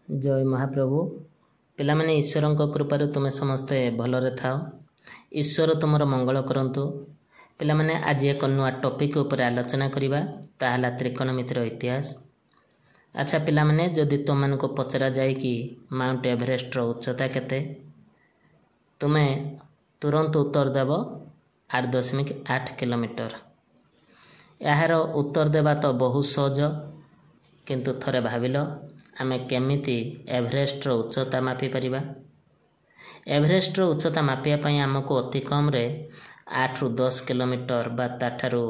जय महाप्रभु पिलामाने ईश्वरଙ୍କ कृपाରୁ ତୁମେ ସମସ୍ତେ ଭଲରେ ଥାଅ। ଈଶ୍ୱର ତୁମର ମଙ୍ଗଳ କରନ୍ତୁ। ପିଲାମାନେ ଆଜି ଏକ ନୂଆ ଟପିକ୍ ଉପରେ ଆଲୋଚନା କରିବା, ତାହା ହେଲା ତ୍ରିକୋଣମିତିର ଇତିହାସ। ଆଚ୍ଛା ପିଲାମାନେ, ଯଦି ତୁମମାନଙ୍କୁ ପଚରାଯାଏ କି ମାଉଣ୍ଟ ଏଭରେଷ୍ଟର ଉଚ୍ଚତା କେତେ, ତୁମେ ତୁରନ୍ତ ଉତ୍ତର ଦେବ 8.8 କିଲୋମିଟର। ଏହାର ଉତ୍ତର ଦେବା ତ ବହୁତ ସହଜ, କିନ୍ତୁ ଥରେ ଭାବିଲ ଆମେ କେମିତି ଏଭରେଷ୍ଟର ଉଚ୍ଚତା ମାପିପାରିବା। ଏଭରେଷ୍ଟର ଉଚ୍ଚତା ମାପିବା ପାଇଁ ଆମକୁ ଅତି କମ୍ରେ 8ରୁ 10 କିଲୋମିଟର ବା ତାଠାରୁ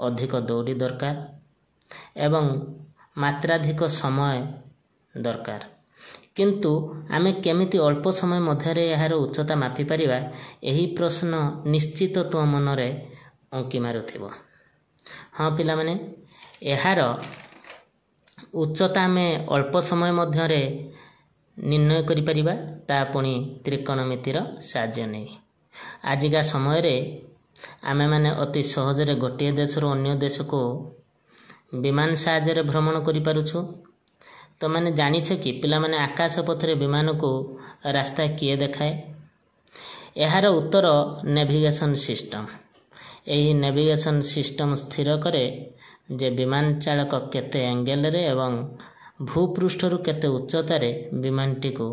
ଅଧିକ ଦୌଡ଼ି ଦରକାର ଏବଂ ମାତ୍ରାଧିକ ସମୟ ଦରକାର। କିନ୍ତୁ ଆମେ କେମିତି ଅଳ୍ପ ସମୟ ମଧ୍ୟରେ ଏହାର ଉଚ୍ଚତା ମାପିପାରିବା, ଏହି ପ୍ରଶ୍ନ ନିଶ୍ଚିତ ତୁମ ମନରେ ଉଙ୍କି ମାରୁଥିବ। ହଁ ପିଲାମାନେ, ଏହାର ଉଚ୍ଚତା ଆମେ ଅଳ୍ପ ସମୟ ମଧ୍ୟରେ ନିର୍ଣ୍ଣୟ କରିପାରିବା, ତା ପୁଣି ତ୍ରିକୋଣମିତିର ସାହାଯ୍ୟ ନେଇ। ଆଜିକା ସମୟରେ ଆମେମାନେ ଅତି ସହଜରେ ଗୋଟିଏ ଦେଶରୁ ଅନ୍ୟ ଦେଶକୁ ବିମାନ ସାହାଯ୍ୟରେ ଭ୍ରମଣ କରିପାରୁଛୁ। ତୁମମାନେ ଜାଣିଛ କି ପିଲାମାନେ, ଆକାଶ ପଥରେ ବିମାନକୁ ରାସ୍ତା କିଏ ଦେଖାଏ? ଏହାର ଉତ୍ତର ନେଭିଗେସନ୍ ସିଷ୍ଟମ୍। ଏହି ନେଭିଗେସନ୍ ସିଷ୍ଟମ୍ ସ୍ଥିର କରେ ଯେ ବିମାନ ଚାଳକ କେତେ ଆଙ୍ଗେଲରେ ଏବଂ ଭୂପୃଷ୍ଠରୁ କେତେ ଉଚ୍ଚତାରେ ବିମାନଟିକୁ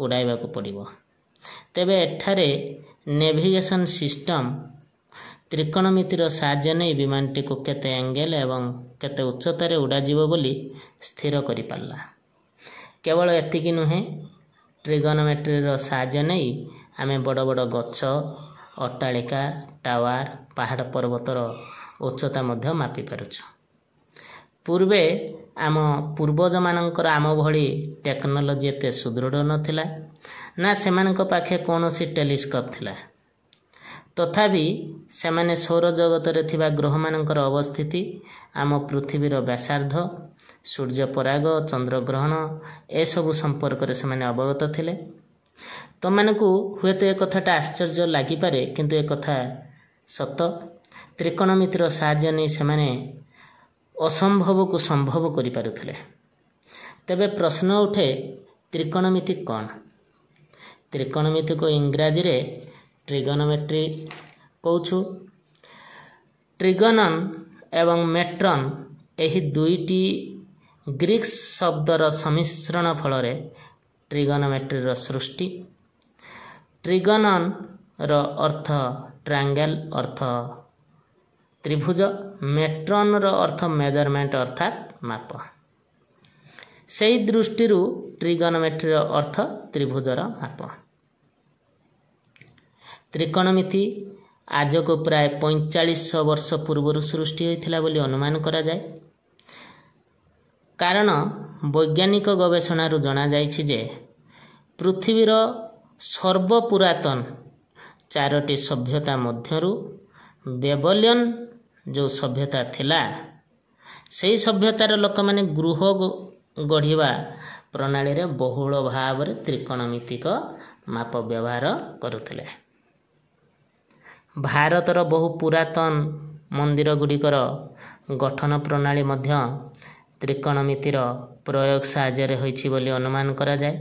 ଉଡ଼ାଇବାକୁ ପଡ଼ିବ। ତେବେ ଏଠାରେ ନେଭିଗେସନ୍ ସିଷ୍ଟମ୍ ତ୍ରିକୋଣମିତିର ସାହାଯ୍ୟ ନେଇ ବିମାନଟିକୁ କେତେ ଆଙ୍ଗେଲ ଏବଂ କେତେ ଉଚ୍ଚତାରେ ଉଡ଼ାଯିବ ବୋଲି ସ୍ଥିର କରିପାରିଲା। କେବଳ ଏତିକି ନୁହେଁ, ଟ୍ରିଗୋନୋମେଟ୍ରିର ସାହାଯ୍ୟ ନେଇ ଆମେ ବଡ଼ ବଡ଼ ଗଛ, ଅଟ୍ଟାଳିକା, ଟାୱାର, ପାହାଡ଼ ପର୍ବତର ଉଚ୍ଚତା ମଧ୍ୟ ମାପିପାରୁଛୁ। ପୂର୍ବେ ଆମ ପୂର୍ବଜମାନଙ୍କର ଆମ ଭଳି ଟେକ୍ନୋଲୋଜି ଏତେ ସୁଦୃଢ଼ ନଥିଲା, ନା ସେମାନଙ୍କ ପାଖେ କୌଣସି ଟେଲିସ୍କୋପ୍ ଥିଲା। ତଥାପି ସେମାନେ ସୌରଜଗତରେ ଥିବା ଗ୍ରହମାନଙ୍କର ଅବସ୍ଥିତି, ଆମ ପୃଥିବୀର ବ୍ୟାସାର୍ଦ୍ଧ, ସୂର୍ଯ୍ୟପରାଗ, ଚନ୍ଦ୍ରଗ୍ରହଣ ଏସବୁ ସମ୍ପର୍କରେ ସେମାନେ ଅବଗତ ଥିଲେ। ତୁମମାନଙ୍କୁ ହୁଏତ ଏ କଥାଟା ଆଶ୍ଚର୍ଯ୍ୟ ଲାଗିପାରେ, କିନ୍ତୁ ଏ କଥା ସତ। ତ୍ରିକୋଣମିତିର ସାହାଯ୍ୟ ନେଇ ସେମାନେ ଅସମ୍ଭବକୁ ସମ୍ଭବ କରିପାରୁଥିଲେ। ତେବେ ପ୍ରଶ୍ନ ଉଠେ, ତ୍ରିକୋଣମିତି କ'ଣ? ତ୍ରିକୋଣମିତିକୁ ଇଂରାଜୀରେ ଟ୍ରିଗୋନୋମେଟ୍ରି କହୁଛୁ। ଟ୍ରିଗୋନନ୍ ଏବଂ ମେଟ୍ରନ୍ ଏହି ଦୁଇଟି ଗ୍ରୀକ୍ ଶବ୍ଦର ସମ୍ମିଶ୍ରଣ ଫଳରେ ଟ୍ରିଗୋନୋମେଟ୍ରିର ସୃଷ୍ଟି। ଟ୍ରିଗୋନନ୍ର ଅର୍ଥ ଟ୍ରାଙ୍ଗେଲ୍, ଅର୍ଥ ତ୍ରିଭୁଜ। ମେଟ୍ରନ୍ର ଅର୍ଥ ମେଜରମେଣ୍ଟ, ଅର୍ଥାତ୍ ମାପ। ସେହି ଦୃଷ୍ଟିରୁ ଟ୍ରିଗୋନୋମେଟ୍ରିର ଅର୍ଥ ତ୍ରିଭୁଜର ମାପ। ତ୍ରିକୋଣମିତି ଆଜକୁ ପ୍ରାୟ 4500 ବର୍ଷ ପୂର୍ବରୁ ସୃଷ୍ଟି ହୋଇଥିଲା ବୋଲି ଅନୁମାନ କରାଯାଏ। କାରଣ ବୈଜ୍ଞାନିକ ଗବେଷଣାରୁ ଜଣାଯାଇଛି ଯେ ପୃଥିବୀର ସର୍ବପୁରାତନ 4ଟି ସଭ୍ୟତା ମଧ୍ୟରୁ ବେବଲିୟନ୍ ଯେଉଁ ସଭ୍ୟତା ଥିଲା, ସେହି ସଭ୍ୟତାର ଲୋକମାନେ ଗୃହ ଗଢ଼ିବା ପ୍ରଣାଳୀରେ ବହୁଳ ଭାବରେ ତ୍ରିକୋଣମିତିକ ମାପ ବ୍ୟବହାର କରୁଥିଲେ। ଭାରତର ବହୁ ପୁରାତନ ମନ୍ଦିରଗୁଡ଼ିକର ଗଠନ ପ୍ରଣାଳୀ ମଧ୍ୟ ତ୍ରିକୋଣମିତିର ପ୍ରୟୋଗ ସାହାଯ୍ୟରେ ହୋଇଛି ବୋଲି ଅନୁମାନ କରାଯାଏ।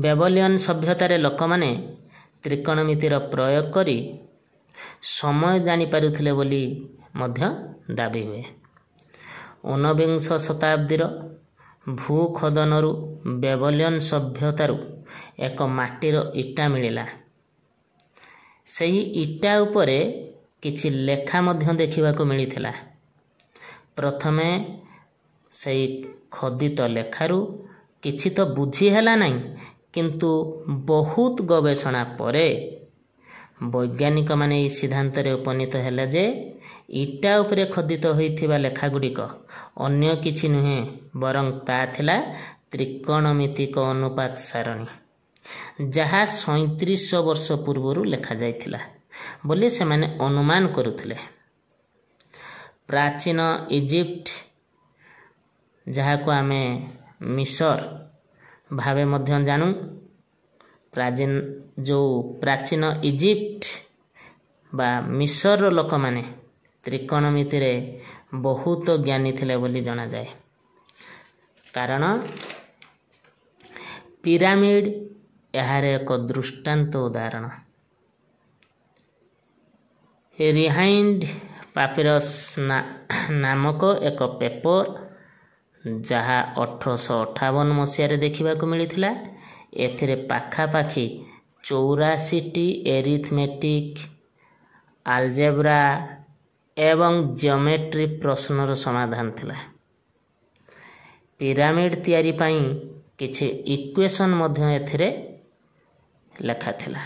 ବେବଲିୟନ୍ ସଭ୍ୟତାରେ ଲୋକମାନେ ତ୍ରିକୋଣମିତିର ପ୍ରୟୋଗ କରି ସମୟ ଜାଣିପାରୁଥିଲେ ବୋଲି ମଧ୍ୟ ଦାବି ହୁଏ। 19ବିଂଶ ଶତାବ୍ଦୀର ଭୂଖୋଦନରୁ ବେବଲିୟନ୍ ସଭ୍ୟତାରୁ ଏକ ମାଟିର ଇଟା ମିଳିଲା। ସେହି ଇଟା ଉପରେ କିଛି ଲେଖା ମଧ୍ୟ ଦେଖିବାକୁ ମିଳିଥିଲା। ପ୍ରଥମେ ସେହି ଖୋଦିତ ଲେଖାରୁ କିଛି ତ ବୁଝି ହେଲା ନାହିଁ, କିନ୍ତୁ ବହୁତ ଗବେଷଣା ପରେ ବୈଜ୍ଞାନିକମାନେ ଏହି ସିଦ୍ଧାନ୍ତରେ ଉପନୀତ ହେଲେ ଯେ ଇଟା ଉପରେ ଖୋଦିତ ହୋଇଥିବା ଲେଖାଗୁଡ଼ିକ ଅନ୍ୟ କିଛି ନୁହେଁ, ବରଂ ତା ଥିଲା ତ୍ରିକୋଣମିତିକ ଅନୁପାତ ସାରଣୀ, ଯାହା 3700 ବର୍ଷ ପୂର୍ବରୁ ଲେଖାଯାଇଥିଲା ବୋଲି ସେମାନେ ଅନୁମାନ କରୁଥିଲେ। ପ୍ରାଚୀନ ଇଜିପ୍ଟ, ଯାହାକୁ ଆମେ ମିଶର ଭାବେ ମଧ୍ୟ ଜାଣୁ, ପ୍ରାଚୀନ ଇଜିପ୍ଟ ବା ମିଶରର ଲୋକମାନେ ତ୍ରିକୋଣମିତିରେ ବହୁତ ଜ୍ଞାନୀ ଥିଲେ ବୋଲି ଜଣାଯାଏ। କାରଣ ପିରାମିଡ଼ ଏହାର ଏକ ଦୃଷ୍ଟାନ୍ତ ଉଦାହରଣ। ରିହାଇଣ୍ଡ ପାପିରସ୍ ନାମକ ଏକ ପେପର ଯାହା 1858 ମସିହାରେ ଦେଖିବାକୁ ମିଳିଥିଲା। ଏଥିରେ ପାଖାପାଖି 84ଟି ଏରିଥମେଟିକ୍, ଆଲଜେବ୍ରା ଏବଂ ଜିଓମେଟ୍ରି ପ୍ରଶ୍ନର ସମାଧାନ ଥିଲା। ପିରାମିଡ଼ ତିଆରି ପାଇଁ କିଛି ଇକ୍ୱେସନ୍ ମଧ୍ୟ ଏଥିରେ ଲେଖାଥିଲା।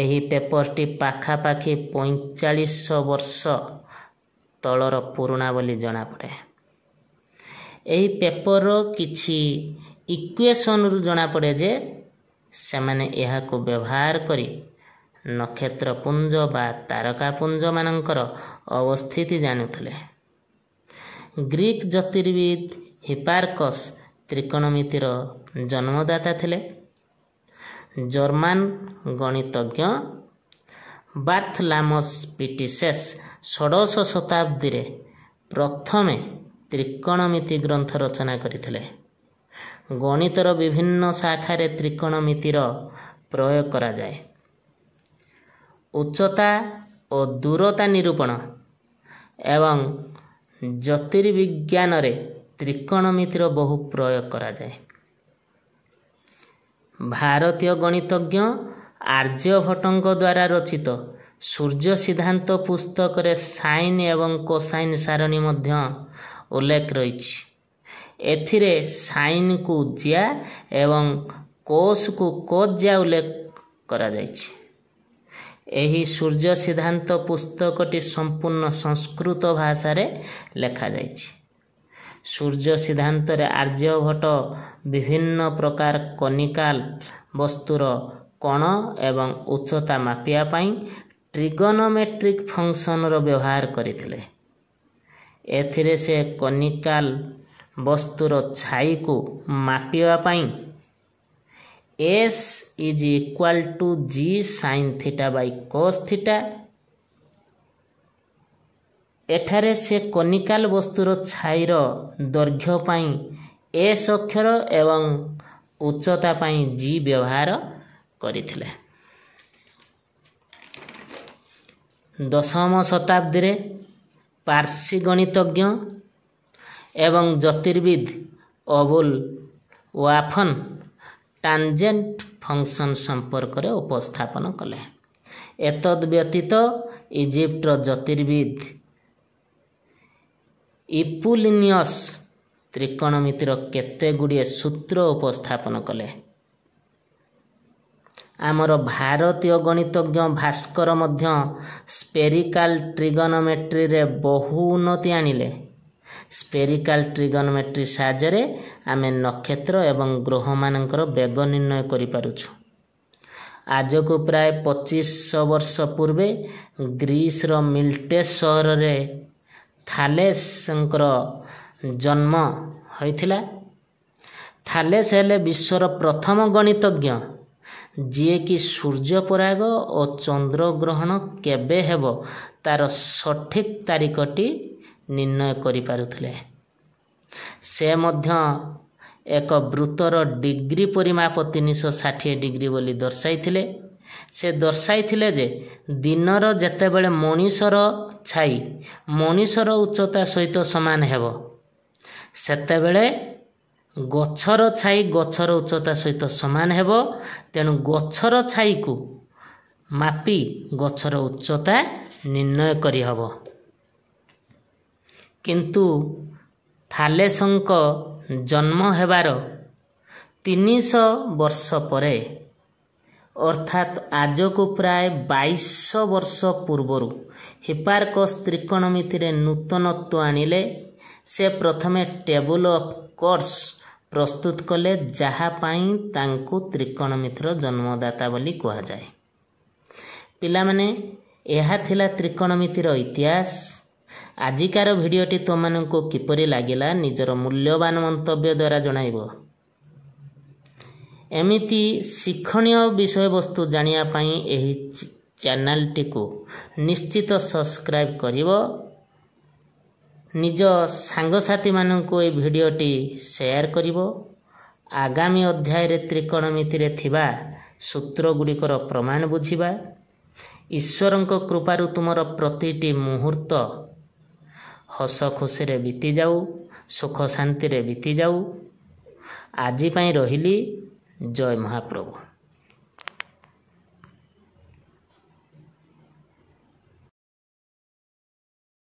ଏହି ପେପରଟି ପାଖାପାଖି 4500 ବର୍ଷ ତଳର ପୁରୁଣା ବୋଲି ଜଣାପଡ଼େ। ଏହି ପେପରର କିଛି ଇକ୍ୱେସନ୍ରୁ ଜଣାପଡ଼େ ଯେ ସେମାନେ ଏହାକୁ ବ୍ୟବହାର କରି ନକ୍ଷତ୍ରପୁଞ୍ଜ ବା ତାରକାପୁଞ୍ଜମାନଙ୍କର ଅବସ୍ଥିତି ଜାଣୁଥିଲେ। ଗ୍ରୀକ୍ ଜ୍ୟୋତିର୍ବିଦ ହିପାର୍କସ୍ ତ୍ରିକୋଣମିତିର ଜନ୍ମଦାତା ଥିଲେ। ଜର୍ମାନ ଗଣିତଜ୍ଞ ବାର୍ଥଲାମସ୍ ପିଟିସେସ୍ ଷୋଡ଼ଶ ଶତାବ୍ଦୀରେ ପ୍ରଥମେ ତ୍ରିକୋଣମିତି ଗ୍ରନ୍ଥ ରଚନା କରିଥିଲେ। ଗଣିତର ବିଭିନ୍ନ ଶାଖାରେ ତ୍ରିକୋଣମିତିର ପ୍ରୟୋଗ କରାଯାଏ। ଉଚ୍ଚତା ଓ ଦୂରତା ନିରୂପଣ ଏବଂ ଜ୍ୟୋତିର୍ବିଜ୍ଞାନରେ ତ୍ରିକୋଣମିତିର ବହୁ ପ୍ରୟୋଗ କରାଯାଏ। ଭାରତୀୟ ଗଣିତଜ୍ଞ ଆର୍ଯ୍ୟଭଟ୍ଟଙ୍କ ଦ୍ୱାରା ରଚିତ ସୂର୍ଯ୍ୟ ସିଦ୍ଧାନ୍ତ ପୁସ୍ତକରେ ସାଇନ୍ ଏବଂ କୋସାଇନ୍ ସାରଣୀ ମଧ୍ୟ ଉଲ୍ଲେଖ ରହିଛି। ଏଥିରେ ସାଇନ୍କୁ ଜିଆ ଏବଂ କୋସ୍କୁ କୋଜ୍ଜା ଉଲ୍ଲେଖ କରାଯାଇଛି। ଏହି ସୂର୍ଯ୍ୟ ସିଦ୍ଧାନ୍ତ ପୁସ୍ତକଟି ସମ୍ପୂର୍ଣ୍ଣ ସଂସ୍କୃତ ଭାଷାରେ ଲେଖାଯାଇଛି। ସୂର୍ଯ୍ୟ ସିଦ୍ଧାନ୍ତରେ ଆର୍ଯ୍ୟଭଟ୍ଟ ବିଭିନ୍ନ ପ୍ରକାର କନିକାଲ ବସ୍ତୁର କୋଣ ଏବଂ ଉଚ୍ଚତା ମାପିବା ପାଇଁ ଟ୍ରିଗୋନୋମେଟ୍ରିକ୍ ଫଙ୍କସନର ବ୍ୟବହାର କରିଥିଲେ। ଏଥିରେ ସେ କନିକାଲ ବସ୍ତୁର ଛାଇକୁ ମାପିବା ପାଇଁ S = G sin θ/cos θ। ଏଠାରେ ସେ କନିକାଲ ବସ୍ତୁର ଛାଇର ଦୈର୍ଘ୍ୟ ପାଇଁ S ଅକ୍ଷର ଏବଂ ଉଚ୍ଚତା ପାଇଁ G ବ୍ୟବହାର କରିଥିଲେ। ଦଶମ ଶତାବ୍ଦୀରେ ପାର୍ସୀ ଗଣିତଜ୍ଞ ଏବଂ ଜ୍ୟୋତିର୍ବିଦ ଅବୁଲ ୱାଫନ ଟାଞ୍ଜେଣ୍ଟ ଫଙ୍କସନ୍ ସମ୍ପର୍କରେ ଉପସ୍ଥାପନ କଲେ। ଏତଦ୍ ବ୍ୟତୀତ ଇଜିପ୍ଟର ଜ୍ୟୋତିର୍ବିଦ ଇପୁଲିନିୟସ୍ ତ୍ରିକୋଣମିତିର କେତେଗୁଡ଼ିଏ ସୂତ୍ର ଉପସ୍ଥାପନ କଲେ। ଆମର ଭାରତୀୟ ଗଣିତଜ୍ଞ ଭାସ୍କର ମଧ୍ୟ ସ୍ପେରିକାଲ ଟ୍ରିଗୋନୋମେଟ୍ରିରେ ବହୁ ଉନ୍ନତି ଆଣିଲେ। ସ୍ପେରିକାଲ ଟ୍ରିଗୋନୋମେଟ୍ରି ସାହାଯ୍ୟରେ ଆମେ ନକ୍ଷତ୍ର ଏବଂ ଗ୍ରହମାନଙ୍କର ବେଗ ନିର୍ଣ୍ଣୟ କରିପାରୁଛୁ। ଆଜକୁ ପ୍ରାୟ 2500 ବର୍ଷ ପୂର୍ବେ ଗ୍ରୀସର ମିଲଟେସ୍ ସହରରେ ଥାଲେସଙ୍କର ଜନ୍ମ ହୋଇଥିଲା। ଥାଲେସ ହେଲେ ବିଶ୍ୱର ପ୍ରଥମ ଗଣିତଜ୍ଞ ଯିଏକି ସୂର୍ଯ୍ୟପରାଗ ଓ ଚନ୍ଦ୍ରଗ୍ରହଣ କେବେ ହେବ ତାର ସଠିକ୍ ତାରିଖଟି ନିର୍ଣ୍ଣୟ କରିପାରୁଥିଲେ। ସେ ମଧ୍ୟ ଏକ ବୃତ୍ତର ଡିଗ୍ରୀ ପରିମାପ 360 ଡିଗ୍ରୀ ବୋଲି ଦର୍ଶାଇଥିଲେ। ସେ ଦର୍ଶାଇଥିଲେ ଯେ ଦିନର ଯେତେବେଳେ ମଣିଷର ଛାଇ ମଣିଷର ଉଚ୍ଚତା ସହିତ ସମାନ ହେବ, ସେତେବେଳେ ଗଛର ଛାଇ ଗଛର ଉଚ୍ଚତା ସହିତ ସମାନ ହେବ। ତେଣୁ ଗଛର ଛାଇକୁ ମାପି ଗଛର ଉଚ୍ଚତା ନିର୍ଣ୍ଣୟ କରିହେବ। କିନ୍ତୁ ଥାଲେସଙ୍କ ଜନ୍ମ ହେବାର 300 ବର୍ଷ ପରେ ଅର୍ଥାତ୍ ଆଜକୁ ପ୍ରାୟ 2200 ବର୍ଷ ପୂର୍ବରୁ ହିପାର୍କସ୍ ତ୍ରିକୋଣମିତିରେ ନୂତନତ୍ୱ ଆଣିଲେ। ସେ ପ୍ରଥମେ ଟେବୁଲ ଅଫ୍ କୋର୍ସ ପ୍ରସ୍ତୁତ କଲେ, ଯାହା ପାଇଁ ତାଙ୍କୁ ତ୍ରିକୋଣମିତିର ଜନ୍ମଦାତା ବୋଲି କୁହାଯାଏ। ପିଲାମାନେ, ଏହା ଥିଲା ତ୍ରିକୋଣମିତିର ଇତିହାସ। ଆଜିକାର ଭିଡ଼ିଓଟି ତୁମମାନଙ୍କୁ କିପରି ଲାଗିଲା ନିଜର ମୂଲ୍ୟବାନ ମନ୍ତବ୍ୟ ଦ୍ୱାରା ଜଣାଇବ। ଏମିତି ଶିକ୍ଷଣୀୟ ବିଷୟବସ୍ତୁ ଜାଣିବା ପାଇଁ ଏହି ଚ୍ୟାନେଲଟିକୁ ନିଶ୍ଚିତ ସବସ୍କ୍ରାଇବ୍ କରିବ। ନିଜ ସାଙ୍ଗସାଥିମାନଙ୍କୁ ଏହି ଭିଡ଼ିଓଟି ସେୟାର କରିବ। ଆଗାମୀ ଅଧ୍ୟାୟରେ ତ୍ରିକୋଣମିତିରେ ଥିବା ସୂତ୍ରଗୁଡ଼ିକର ପ୍ରମାଣ ବୁଝିବା। ଈଶ୍ୱରଙ୍କ କୃପାରୁ ତୁମର ପ୍ରତିଟି ମୁହୂର୍ତ୍ତ ହସ ଖୁସିରେ ବିତିଯାଉ, ସୁଖ ଶାନ୍ତିରେ ବିତିଯାଉ। ଆଜି ପାଇଁ ରହିଲି। ଜୟ ମହାପ୍ରଭୁ।